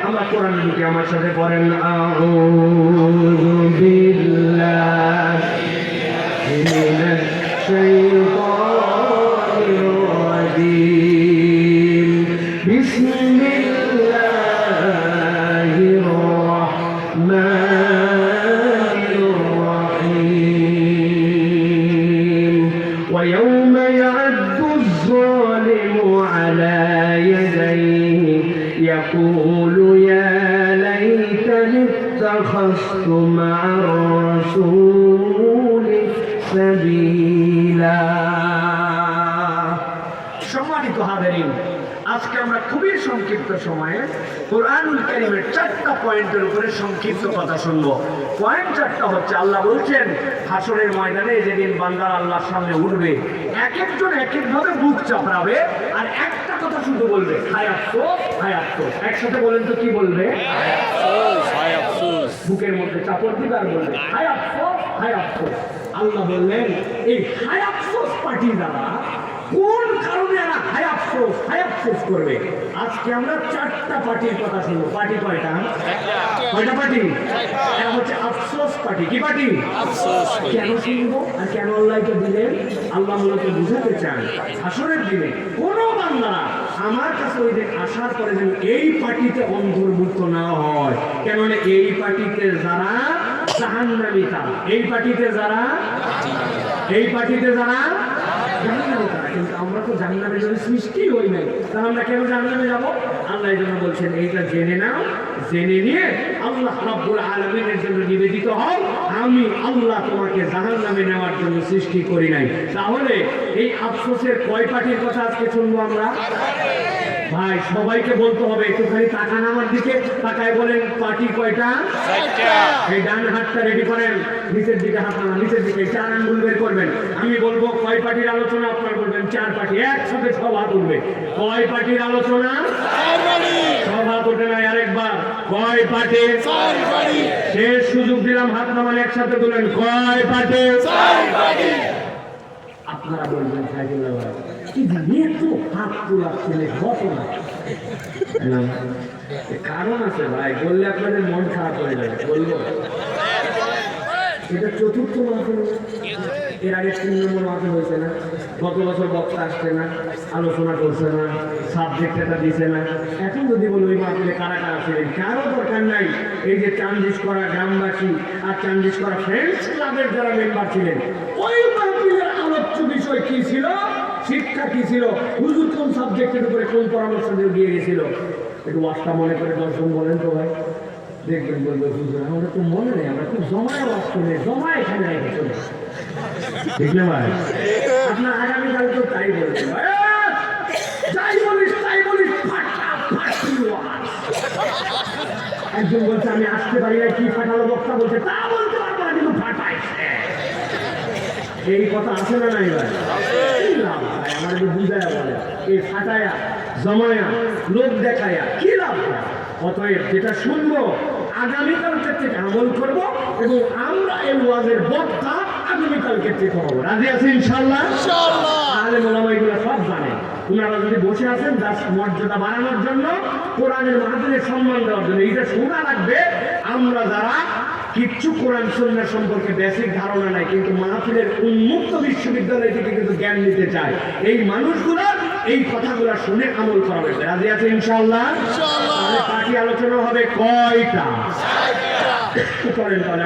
আমরা কোরআন ঢুকে আমার সাথে পড়েন আউযু বিল্লাহি মিনাশ শাইতানির রাজীম বিসমিল্লাহির রাহমানির রাহিম ওয়া ইয়াওমা ইয়া'আদ্দু আয-যালিমু আলা ইয়াদাইহি ইয়াকুলু ইয়া লাইতানি ইত্তাখাযতু মা'আর রাসূলি সাবিলা। সম্মানিত হাজিরিন, আজকে আমরা খুবই সংক্ষিপ্ত সময়ে কুরআনুল কারীমের 4টা পয়েন্টের উপরে সংক্ষিপ্ত কথা শুনব। পয়েন্ট 4টা হচ্ছে, আল্লাহ বলছেন হাসরের ময়দানে যেদিন বান্দারা আল্লাহর সামনে উঠবে, এক একজন এক একভাবে বুক চাপড়াবে আর একটা কথা শুধু বলবে, হায় আফসোস, হায় আফসোস। একসাথে বলেন তো, কি বলবে? হায় আফসোস, হায় আফসোস। বুকের মধ্যে চাপড় দিবে আর বলবে হায় আফসোস, হায় আফসোস। আল্লাহ বললেন এই হায় আফসোস পার্টি দ্বারা কোন কারণে এরা হায় আফসোস করবে? আজকে আমরা 4টা পার্টির কথা শুনবো। পার্টি কয়টা? কয়টা পার্টি? এরা হচ্ছে আফসোস পার্টি। কি পার্টি? আফসোস। কেন শুনবো আর কেন আল্লাহকে দিলেন? আল্লাহ মূলত বুঝাতে চান হাসরের দিনে কোন বান্দারা আমার কাছে ওই দিন আসার পরে যেন এই পার্টিতে অন্তর্ভুক্ত না হয়। কেননা এই পার্টিতে যারা জাহান্নামী, তারা এই পার্টিতে যারা জাহান্নামী তারা। কিন্তু আমরা তো জাহান্নামের জন্য সৃষ্টি হই নাই, তাহলে আমরা কেন জাহান্নামে যাব? আল্লাহ এই জন্য বলছেন এইটা জেনে নাও, জেনে নিয়ে আল্লাহ রাব্বুল আলামিনের জন্য নিবেদিত হও। আমি আল্লাহ তোমাকে জাহান্নামে নেওয়ার জন্য সৃষ্টি করি নাই। তাহলে এই আফসোসের কয় পার্টির কথা আজকে শুনবো আমরা? ভাই সবাইকে বলতে হবে, একটুখানি তাকান আমার দিকে, তাকায় বলেন পার্টি কয়টা? এই ডান হাতটা রেডি করেন, নিচের দিকে হাত নামান, নিচের দিকে 4 আঙ্গুল বের করবেন। আমি বলবো কয় পার্টির আলোচনা, আপনারা বলবেন 4 পার্টি। একসাথে সব হাত উঠবে। কয় পার্টির আলোচনা? সব হাত উঠে নাই, আরেকবার কয় পার্টি? শেষ সুযোগ দিলাম, হাত নামান, একসাথে বলেন কয় পার্টি? আপনারা বলবেন সাইদুল্লাহ ভাই কি দিয়ে তো হাত তোলা ছেলে ঘটনা না, কারণ আছে ভাই, বললে আপনাদের মন খারাপ হয়ে যাবে। বলবো এটা 4র্থ মাহফিল, এর আগে 3 নম্বর মাহফিল হয়েছে না? গত বছর বক্তা আসছে না, আলোচনা করছে না, সাবজেক্ট এটা দিছে না। এখন যদি বলি ওই মাহফিলে কারা কারা ছিলেন, কারো দরকার নাই। এই যে চান্দিশ করা গ্রামবাসী আর চান্দিশ করা ফ্রেন্ডস ক্লাবের যারা মেম্বার ছিলেন, ওই মাহফিলের আলোচ্য বিষয় কি ছিল, শিক্ষা কি ছিল, হুজুর কোন সাবজেক্টের উপরে কোন পরামর্শ দিয়ে গেছিল, একটু ওয়াজটা মনে করে দর্শন বলেন তো ভাই। দেখবেন বলবো হুজুর আমাদের তো মনে নেই, আমরা খুব জমায় ওয়াজ করে জমা এখানে রেখে চলে। ঠিক না ভাই? আপনার আগামীকাল তো তাই বলবেন, যাই বলিস তাই বলিস, একজন বলছে আমি আসতে পারি না, কি ফাটালো বক্তা বলছে, তা বলতে পারবো না কিন্তু ফাটাইছে। এই কথা আছে না নাই ভাই? আমার বুঝায়া বলে এই ফাটায়া জমায়া লোক দেখায়া কি লাভ? অতএব যেটা শুনবো আগামীকালকে থেকে আমল করবো এবং আমরা এই ওয়াজের বক্তা আগামীকালকে থেকে হবো। রাজি আছি ইনশাআল্লাহ? আলেম ওলামা এগুলো সব জানে। ওনারা যদি বসে আছেন জাস্ট মর্যাদা বাড়ানোর জন্য, কোরআনের মাহফিলের সম্মান দেওয়ার জন্য। এইটা শোনা লাগবে আমরা যারা কিচ্ছু কোরআন সুন্নাহ সম্পর্কে বেসিক ধারণা নাই, কিন্তু মাহফিলের উন্মুক্ত বিশ্ববিদ্যালয় থেকে কিন্তু জ্ঞান নিতে চায়, এই মানুষগুলো এই কথাগুলো শুনে আমল করা হবে। রাজি আছে ইনশাআল্লাহ? তাহলে পার্টি আলোচনা হবে কয়টা? করেন তাহলে।